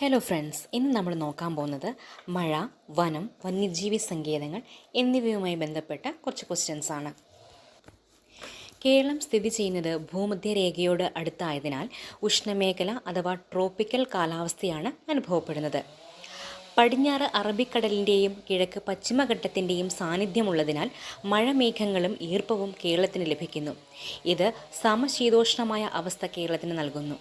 Hello friends, ഇന്ന് നമ്മൾ നോക്കാൻ പോകുന്നത് മഴ, വനം, വന്യജീവി സങ്കേതങ്ങൾ എന്നിവയുമായി ബന്ധപ്പെട്ട കുറച്ച് ക്വസ്റ്റ്യൻസ് ആണ്. കേരളം സ്ഥിതി ചെയ്യുന്നത് ഭൂമധ്യരേഖയോട് അടുത്തായതിനാൽ ഉഷ്ണമേഖല അഥവാ ട്രോപ്പിക്കൽ കാലാവസ്ഥയാണ് അനുഭവപ്പെടുന്നത്. പടിഞ്ഞാറ് അറബിക്കടലിൻ്റെയും കിഴക്ക് പശ്ചിമഘട്ടത്തിൻ്റെയും സാന്നിധ്യമുള്ളതിനാൽ മഴമേഘങ്ങളും ഈർപ്പവും കേരളത്തിന് ലഭിക്കുന്നു. ഇത് സമശീതോഷ്ണമായ അവസ്ഥ കേരളത്തിന് നൽകുന്നു.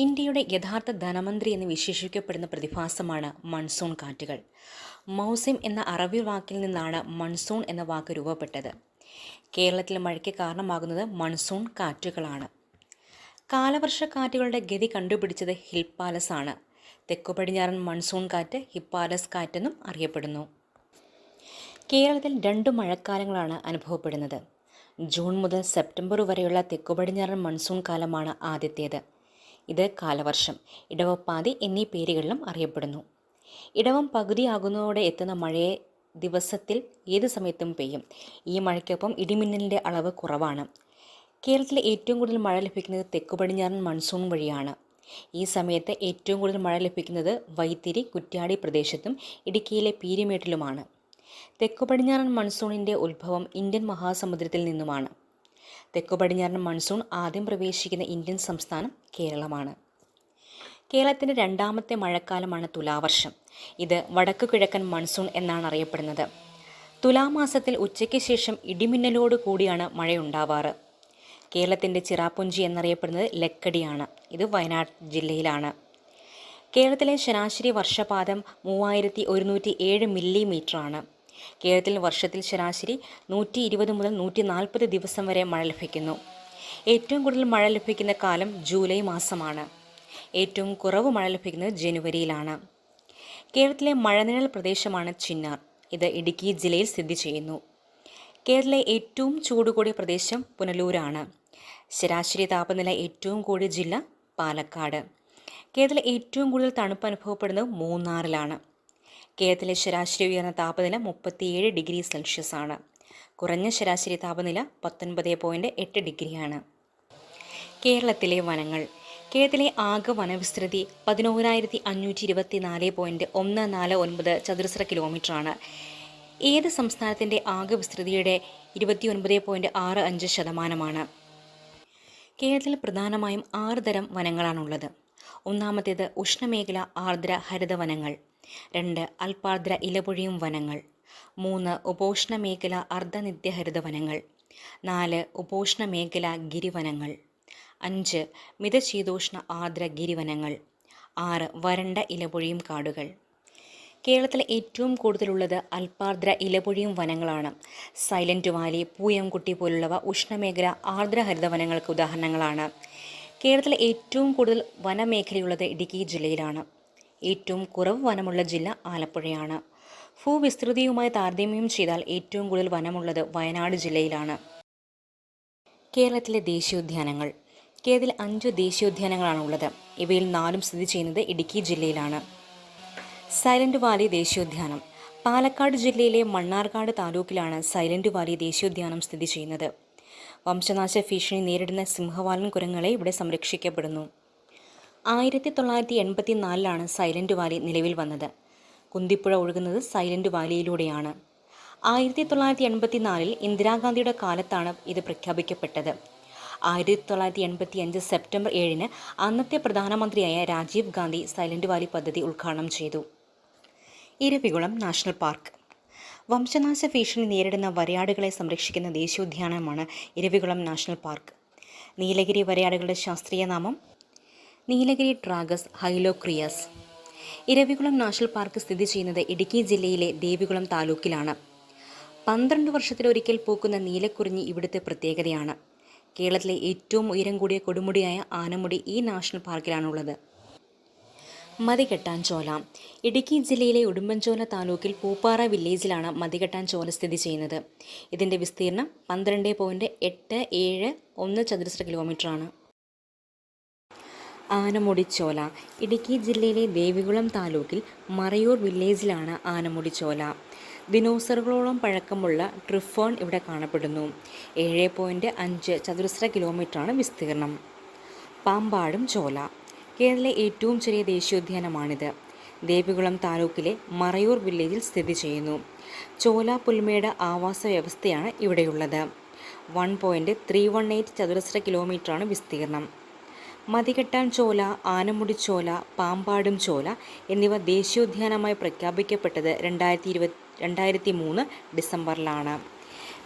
ഇന്ത്യയുടെ യഥാർത്ഥ ധനമന്ത്രി എന്ന് വിശേഷിപ്പിക്കപ്പെടുന്ന പ്രതിഭാസമാണ് മൺസൂൺ കാറ്റുകൾ. മൗസിം എന്ന അറബി വാക്കിൽ നിന്നാണ് മൺസൂൺ എന്ന വാക്ക് രൂപപ്പെട്ടത്. കേരളത്തിൽ മഴയ്ക്ക് കാരണമാകുന്നത് മൺസൂൺ കാറ്റുകളാണ്. കാലവർഷക്കാറ്റുകളുടെ ഗതി കണ്ടുപിടിച്ചത് ഹിപ്പാലസ് ആണ്. തെക്കു പടിഞ്ഞാറൻ മൺസൂൺ കാറ്റ് ഹിപ്പാലസ് കാറ്റെന്നും അറിയപ്പെടുന്നു. കേരളത്തിൽ 2 മഴക്കാലങ്ങളാണ് അനുഭവപ്പെടുന്നത്. ജൂൺ മുതൽ സെപ്റ്റംബർ വരെയുള്ള തെക്കു പടിഞ്ഞാറൻ മൺസൂൺ കാലമാണ് ആദ്യത്തേത്. ഇത് കാലവർഷം, ഇടവപ്പാതി എന്നീ പേരുകളിലും അറിയപ്പെടുന്നു. ഇടവം പകുതിയാകുന്നതോടെ എത്തുന്ന മഴയെ ദിവസത്തിൽ ഏത് സമയത്തും പെയ്യും. ഈ മഴയ്ക്കൊപ്പം ഇടിമിന്നലിൻ്റെ അളവ് കുറവാണ്. കേരളത്തിൽ ഏറ്റവും കൂടുതൽ മഴ ലഭിക്കുന്നത് തെക്കു പടിഞ്ഞാറൻ മൺസൂൺ വഴിയാണ്. ഈ സമയത്ത് ഏറ്റവും കൂടുതൽ മഴ ലഭിക്കുന്നത് വൈത്തിരി, കുറ്റ്യാടി പ്രദേശത്തും ഇടുക്കിയിലെ പീരുമേട്ടിലുമാണ്. തെക്കു പടിഞ്ഞാറൻ മൺസൂണിൻ്റെ ഉത്ഭവം ഇന്ത്യൻ മഹാസമുദ്രത്തിൽ നിന്നുമാണ്. തെക്കു പടിഞ്ഞാറൻ മൺസൂൺ ആദ്യം പ്രവേശിക്കുന്ന ഇന്ത്യൻ സംസ്ഥാനം കേരളമാണ്. കേരളത്തിൻ്റെ 2ാമത്തെ മഴക്കാലമാണ് തുലാവർഷം. ഇത് വടക്കു കിഴക്കൻ മൺസൂൺ എന്നാണ് അറിയപ്പെടുന്നത്. തുലാമാസത്തിൽ ഉച്ചയ്ക്ക് ശേഷം ഇടിമിന്നലോട് കൂടിയാണ് മഴയുണ്ടാവാറ്. കേരളത്തിൻ്റെ ചിറാപ്പുഞ്ചി എന്നറിയപ്പെടുന്നത് ലക്കടിയാണ്. ഇത് വയനാട് ജില്ലയിലാണ്. കേരളത്തിലെ ശരാശരി വർഷപാതം 3107 മില്ലിമീറ്ററാണ്. കേരളത്തിൽ വർഷത്തിൽ ശരാശരി 120 മുതൽ 140 ദിവസം വരെ മഴ ലഭിക്കുന്നു. ഏറ്റവും കൂടുതൽ മഴ ലഭിക്കുന്ന കാലം ജൂലൈ മാസമാണ്. ഏറ്റവും കുറവ് മഴ ലഭിക്കുന്നത് ജനുവരിയിലാണ്. കേരളത്തിലെ മഴനിഴൽ പ്രദേശമാണ് ചിന്നാർ. ഇത് ഇടുക്കി ജില്ലയിൽ സ്ഥിതി ചെയ്യുന്നു. കേരളത്തിലെ ഏറ്റവും ചൂട് കൂടിയ പ്രദേശം പുനലൂരാണ്. ശരാശരി താപനില ഏറ്റവും കൂടിയ ജില്ല പാലക്കാട്. കേരളത്തിലെ ഏറ്റവും കൂടുതൽ തണുപ്പ് അനുഭവപ്പെടുന്നത് മൂന്നാറിലാണ്. കേരളത്തിലെ ശരാശരി ഉയർന്ന താപനില 37 ഡിഗ്രി സെൽഷ്യസ് ആണ്. കുറഞ്ഞ ശരാശരി താപനില 19.8 ഡിഗ്രിയാണ്. കേരളത്തിലെ വനങ്ങൾ. കേരളത്തിലെ ആകെ വനവിസ്തൃതി 11,524.149 ചതുരശ്ര കിലോമീറ്ററാണ്. ഏത് സംസ്ഥാനത്തിൻ്റെ ആകെ വിസ്തൃതിയുടെ 29.65%. കേരളത്തിൽ പ്രധാനമായും 6 തരം വനങ്ങളാണുള്ളത്. ഒന്നാമത്തേത് ഉഷ്ണമേഖല ആർദ്ര ഹരിത വനങ്ങൾ. 2 അൽപാർദ്ര ഇലപൊഴിയും വനങ്ങൾ. 3 ഉപോഷ്ണമേഖല അർദ്ധനിത്യഹരിത വനങ്ങൾ. 4 ഉപോഷ്ണമേഖല ഗിരിവനങ്ങൾ. 5 മിതശീതോഷ്ണ ആർദ്ര ഗിരിവനങ്ങൾ. 6 വരണ്ട ഇലപൊഴിയും കാടുകൾ. കേരളത്തിൽ ഏറ്റവും കൂടുതലുള്ളത് അൽപാർദ്ര ഇലപൊഴിയും വനങ്ങളാണ്. സൈലന്റ് വാലി, പൂയംകുട്ടി പോലുള്ളവ ഉഷ്ണമേഖല ആർദ്ര ഹരിത വനങ്ങൾക്ക് ഉദാഹരണങ്ങളാണ്. കേരളത്തിൽ ഏറ്റവും കൂടുതൽ വനമേഖലയുള്ളത് ഇടുക്കി ജില്ലയിലാണ്. ഏറ്റവും കുറവ് വനമുള്ള ജില്ല ആലപ്പുഴയാണ്. ഭൂവിസ്തൃതിയുമായി താരതമ്യം ചെയ്താൽ ഏറ്റവും കൂടുതൽ വനമുള്ളത് വയനാട് ജില്ലയിലാണ്. കേരളത്തിലെ ദേശീയോദ്യാനങ്ങൾ. കേരളത്തിൽ 5 ദേശീയോദ്യാനങ്ങളാണുള്ളത്. ഇവയിൽ 4 സ്ഥിതി ചെയ്യുന്നത് ഇടുക്കി ജില്ലയിലാണ്. സൈലന്റ് വാലി ദേശീയോദ്യാനം. പാലക്കാട് ജില്ലയിലെ മണ്ണാർക്കാട് താലൂക്കിലാണ് സൈലന്റ് വാലി ദേശീയോദ്യാനം സ്ഥിതി ചെയ്യുന്നത്. വംശനാശ ഭീഷണി നേരിടുന്ന സിംഹവാലൻ കുരങ്ങുകളെ ഇവിടെ സംരക്ഷിക്കപ്പെടുന്നു. 1984 സൈലന്റ് വാലി നിലവിൽ വന്നത്. കുന്തിപ്പുഴ ഒഴുകുന്നത് സൈലന്റ് വാലിയിലൂടെയാണ്. 1984 ഇന്ദിരാഗാന്ധിയുടെ കാലത്താണ് ഇത് പ്രഖ്യാപിക്കപ്പെട്ടത്. 1985 സെപ്റ്റംബർ 7 അന്നത്തെ പ്രധാനമന്ത്രിയായ രാജീവ് ഗാന്ധി സൈലന്റ് വാലി പദ്ധതി ഉദ്ഘാടനം ചെയ്തു. Eravikulam national park. വംശനാശ ഭീഷണി നേരിടുന്ന വരയാടുകളെ സംരക്ഷിക്കുന്ന ദേശീയോദ്യാനമാണ് ഇരവികുളം നാഷണൽ പാർക്ക്. നീലഗിരി വരയാടുകളുടെ ശാസ്ത്രീയ നാമം നീലഗിരി ട്രാഗസ് ഹൈലോക്രിയസ്. ഇരവികുളം നാഷണൽ പാർക്ക് സ്ഥിതി ചെയ്യുന്നത് ഇടുക്കി ജില്ലയിലെ ദേവികുളം താലൂക്കിലാണ്. 12 വർഷത്തിലൊരിക്കൽ പൂക്കുന്ന നീലക്കുറിഞ്ഞി ഇവിടുത്തെ പ്രത്യേകതയാണ്. കേരളത്തിലെ ഏറ്റവും ഉയരം കൂടിയ കൊടുമുടിയായ ആനമുടി ഈ നാഷണൽ പാർക്കിലാണുള്ളത്. മതികെട്ടാൻചോല. ഇടുക്കി ജില്ലയിലെ ഉടുമ്പൻചോല താലൂക്കിൽ പൂപ്പാറ വില്ലേജിലാണ് മതികെട്ടാൻചോല സ്ഥിതി ചെയ്യുന്നത്. ഇതിൻ്റെ വിസ്തീർണം 12.871 ചതുരശ്ര കിലോമീറ്ററാണ്. ആനമുടിച്ചോല. ഇടുക്കി ജില്ലയിലെ ദേവികുളം താലൂക്കിൽ മറയൂർ വില്ലേജിലാണ് ആനമുടിച്ചോല. ദിനോസറുകളോളം പഴക്കമുള്ള ട്രിഫേൺ ഇവിടെ കാണപ്പെടുന്നു. 7.5 ചതുരശ്ര കിലോമീറ്ററാണ് വിസ്തീർണം. പാമ്പാടും ചോല. കേരളത്തിലെ ഏറ്റവും ചെറിയ ദേശീയോദ്യാനമാണിത്. ദേവികുളം താലൂക്കിലെ മറയൂർ വില്ലേജിൽ സ്ഥിതി ചെയ്യുന്നു. ചോല പുൽമേട് ആവാസ വ്യവസ്ഥയാണ് ഇവിടെയുള്ളത്. 1.318 ചതുരശ്ര കിലോമീറ്ററാണ് വിസ്തീർണം. മതികെട്ടാൻ ചോല, ആനമുടിച്ചോല, പാമ്പാടും ചോല എന്നിവ ദേശീയോദ്യാനമായി പ്രഖ്യാപിക്കപ്പെട്ടത് 2003 ഡിസംബറിലാണ്.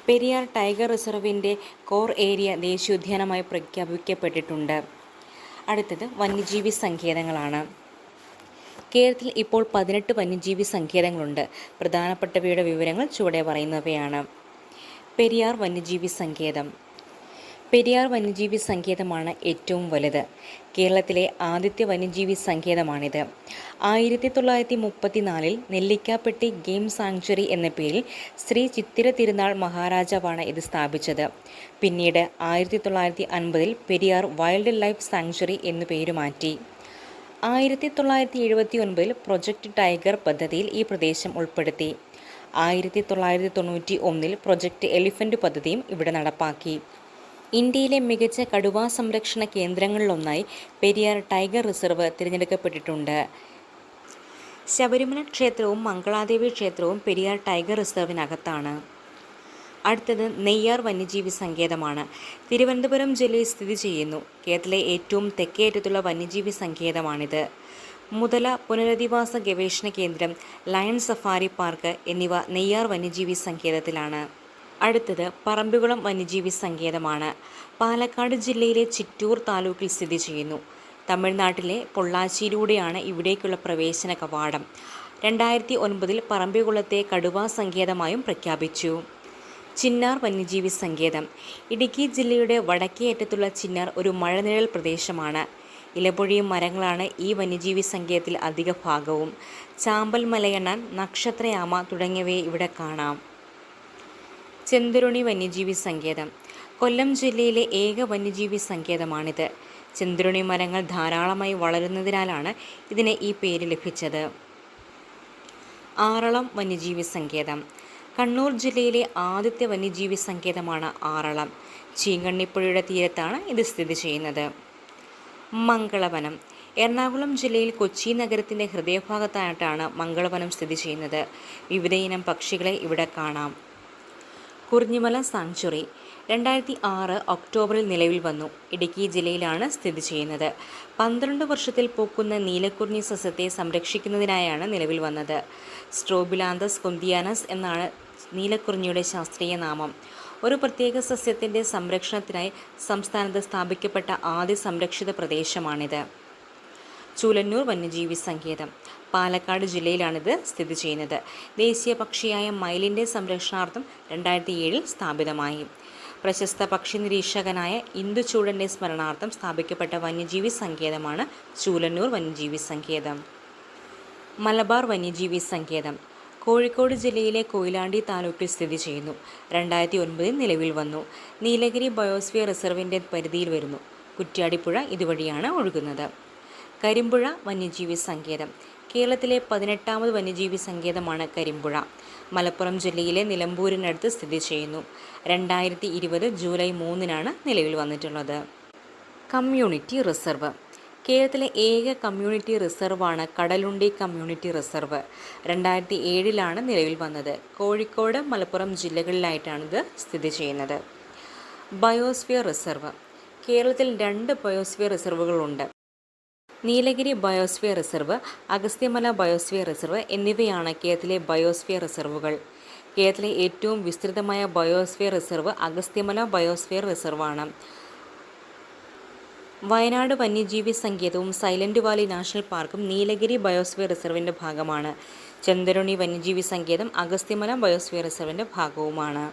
പെരിയാർ ടൈഗർ റിസർവിൻ്റെ കോർ ഏരിയ ദേശീയോദ്യാനമായി പ്രഖ്യാപിക്കപ്പെട്ടിട്ടുണ്ട്. അടുത്തത് വന്യജീവി സങ്കേതങ്ങളാണ്. കേരളത്തിൽ ഇപ്പോൾ 18 വന്യജീവി സങ്കേതങ്ങളുണ്ട്. പ്രധാനപ്പെട്ടവയുടെ വിവരങ്ങൾ ചുവടെ പറയുന്നവയാണ്. പെരിയാർ വന്യജീവി സങ്കേതം. പെരിയാർ വന്യജീവി സങ്കേതമാണ് ഏറ്റവും വലുത്. കേരളത്തിലെ ആദ്യത്തെ വന്യജീവി സങ്കേതമാണിത്. 1934 നെല്ലിക്കാപ്പെട്ടി ഗെയിം സാങ്ച്വറി എന്ന പേരിൽ ശ്രീ ചിത്തിര തിരുനാൾ മഹാരാജാവാണ് ഇത് സ്ഥാപിച്ചത്. പിന്നീട് 1950 പെരിയാർ വൈൽഡ് ലൈഫ് സാങ്ച്വറി എന്നു പേരുമാറ്റി. 1979 പ്രൊജക്റ്റ് ടൈഗർ പദ്ധതിയിൽ ഈ പ്രദേശം ഉൾപ്പെടുത്തി. 1991 പ്രൊജക്റ്റ് എലിഫന്റ് പദ്ധതിയും ഇവിടെ നടപ്പാക്കി. ഇന്ത്യയിലെ മികച്ച കടുവാ സംരക്ഷണ കേന്ദ്രങ്ങളിലൊന്നായി പെരിയാർ ടൈഗർ റിസർവ് തിരഞ്ഞെടുക്കപ്പെട്ടിട്ടുണ്ട്. ശബരിമല ക്ഷേത്രവും മംഗളാദേവി ക്ഷേത്രവും പെരിയാർ ടൈഗർ റിസർവിനകത്താണ്. അടുത്തത് നെയ്യാർ വന്യജീവി സങ്കേതമാണ്. തിരുവനന്തപുരം ജില്ലയിൽ സ്ഥിതി ചെയ്യുന്നു. കേരളത്തിലെ ഏറ്റവും തെക്കേയറ്റത്തുള്ള വന്യജീവി സങ്കേതമാണിത്. മുതല പുനരധിവാസ ഗവേഷണ കേന്ദ്രം, ലയൺ സഫാരി പാർക്ക് എന്നിവ നെയ്യാർ വന്യജീവി സങ്കേതത്തിലാണ്. അടുത്തത് പറമ്പിക്കുളം വന്യജീവി സങ്കേതമാണ്. പാലക്കാട് ജില്ലയിലെ ചിറ്റൂർ താലൂക്കിൽ സ്ഥിതി ചെയ്യുന്നു. തമിഴ്നാട്ടിലെ പൊള്ളാച്ചിയിലൂടെയാണ് ഇവിടേക്കുള്ള പ്രവേശന കവാടം. 2009 പറമ്പിക്കുളത്തെ കടുവാ സങ്കേതമായും പ്രഖ്യാപിച്ചു. ചിന്നാർ വന്യജീവി സങ്കേതം. ഇടുക്കി ജില്ലയുടെ വടക്കേ അറ്റത്തുള്ള ചിന്നാർ ഒരു മഴനിഴൽ പ്രദേശമാണ്. ഇലപൊഴിയും മരങ്ങളാണ് ഈ വന്യജീവി സങ്കേതത്തിൽ അധിക ഭാഗവും. ചാമ്പൽ മലയണ്ണാൻ, നക്ഷത്രയാമ തുടങ്ങിയവയെ ഇവിടെ കാണാം. ചെന്തുരുണി വന്യജീവി സങ്കേതം. കൊല്ലം ജില്ലയിലെ ഏക വന്യജീവി സങ്കേതമാണിത്. ചെന്തുരുണി മരങ്ങൾ ധാരാളമായി വളരുന്നതിനാലാണ് ഇതിന് ഈ പേര് ലഭിച്ചത്. ആറളം വന്യജീവി സങ്കേതം. കണ്ണൂർ ജില്ലയിലെ ആദ്യത്തെ വന്യജീവി സങ്കേതമാണ് ആറളം. ചീങ്കണ്ണിപ്പുഴയുടെ തീരത്താണ് ഇത് സ്ഥിതി ചെയ്യുന്നത്. മംഗളവനം. എറണാകുളം ജില്ലയിൽ കൊച്ചി നഗരത്തിൻ്റെ ഹൃദയഭാഗത്തായിട്ടാണ് മംഗളവനം സ്ഥിതി ചെയ്യുന്നത്. വിവിധയിനം പക്ഷികളെ ഇവിടെ കാണാം. കുറിഞ്ഞിമല സാങ്ച്വറി 2006 ഒക്ടോബറിൽ നിലവിൽ വന്നു. ഇടുക്കി ജില്ലയിലാണ് സ്ഥിതി ചെയ്യുന്നത്. 12 വർഷത്തിൽ പൂക്കുന്ന നീലക്കുറിഞ്ഞി സസ്യത്തെ സംരക്ഷിക്കുന്നതിനായാണ് നിലവിൽ വന്നത്. സ്ട്രോബിലാന്തസ് കുന്തിയാനസ് എന്നാണ് നീലക്കുറിഞ്ഞിയുടെ ശാസ്ത്രീയ നാമം. ഒരു പ്രത്യേക സസ്യത്തിൻ്റെ സംരക്ഷണത്തിനായി സംസ്ഥാനത്ത് സ്ഥാപിക്കപ്പെട്ട ആദ്യ സംരക്ഷിത പ്രദേശമാണിത്. ചൂലന്നൂർ വന്യജീവി സങ്കേതം. പാലക്കാട് ജില്ലയിലാണിത് സ്ഥിതി ചെയ്യുന്നത്. ദേശീയ പക്ഷിയായ മയിലിൻ്റെ സംരക്ഷണാർത്ഥം 2007 സ്ഥാപിതമായി. പ്രശസ്ത പക്ഷി നിരീക്ഷകനായ ഇന്ദുചൂടൻ്റെ സ്മരണാർത്ഥം സ്ഥാപിക്കപ്പെട്ട വന്യജീവി സങ്കേതമാണ് ചൂലന്നൂർ വന്യജീവി സങ്കേതം. മലബാർ വന്യജീവി സങ്കേതം. കോഴിക്കോട് ജില്ലയിലെ കൊയിലാണ്ടി താലൂക്കിൽ സ്ഥിതി ചെയ്യുന്നു. 2009 നിലവിൽ വന്നു. നീലഗിരി ബയോസ്ഫിയർ റിസർവിൻ്റെ പരിധിയിൽ വരുന്നു. കുറ്റ്യാടിപ്പുഴ ഇതുവഴിയാണ് ഒഴുകുന്നത്. കരിമ്പുഴ വന്യജീവി സങ്കേതം. കേരളത്തിലെ 18ാമത് വന്യജീവി സങ്കേതമാണ് കരിമ്പുഴ. മലപ്പുറം ജില്ലയിലെ നിലമ്പൂരിനടുത്ത് സ്ഥിതി ചെയ്യുന്നു. 2020 ജൂലൈ 3 നിലവിൽ വന്നിട്ടുള്ളത്. Community reserve. കേരളത്തിലെ ഏക കമ്മ്യൂണിറ്റി റിസർവാണ് കടലുണ്ടി കമ്മ്യൂണിറ്റി റിസർവ്. 2007 നിലവിൽ വന്നത്. കോഴിക്കോട്, മലപ്പുറം ജില്ലകളിലായിട്ടാണിത് സ്ഥിതി ചെയ്യുന്നത്. Biosphere reserve. കേരളത്തിൽ 2 ബയോസ്ഫിയർ റിസർവുകളുണ്ട്. Nilgiri biosphere reserve, Agasthyamala biosphere reserve എന്നിവയാണ് കേരളത്തിലെ ബയോസ്ഫിയർ റിസർവുകൾ. കേരളത്തിലെ ഏറ്റവും വിസ്തൃതമായ ബയോസ്ഫിയർ റിസർവ് അഗസ്ത്യമല ബയോസ്ഫിയർ റിസർവാണ്. വയനാട് വന്യജീവി സങ്കേതവും സൈലന്റ് വാലി നാഷണൽ പാർക്കും നീലഗിരി ബയോസ്ഫിയർ റിസർവിൻ്റെ ഭാഗമാണ്. ചെന്തരുണി വന്യജീവി സങ്കേതം അഗസ്ത്യമല ബയോസ്ഫിയർ റിസർവിൻ്റെ ഭാഗവുമാണ്.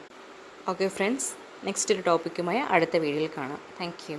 ഓക്കെ ഫ്രണ്ട്സ്, നെക്സ്റ്റ് ഒരു ടോപ്പിക്കുമായി അടുത്ത വീഡിയോയിൽ കാണാം. Thank U.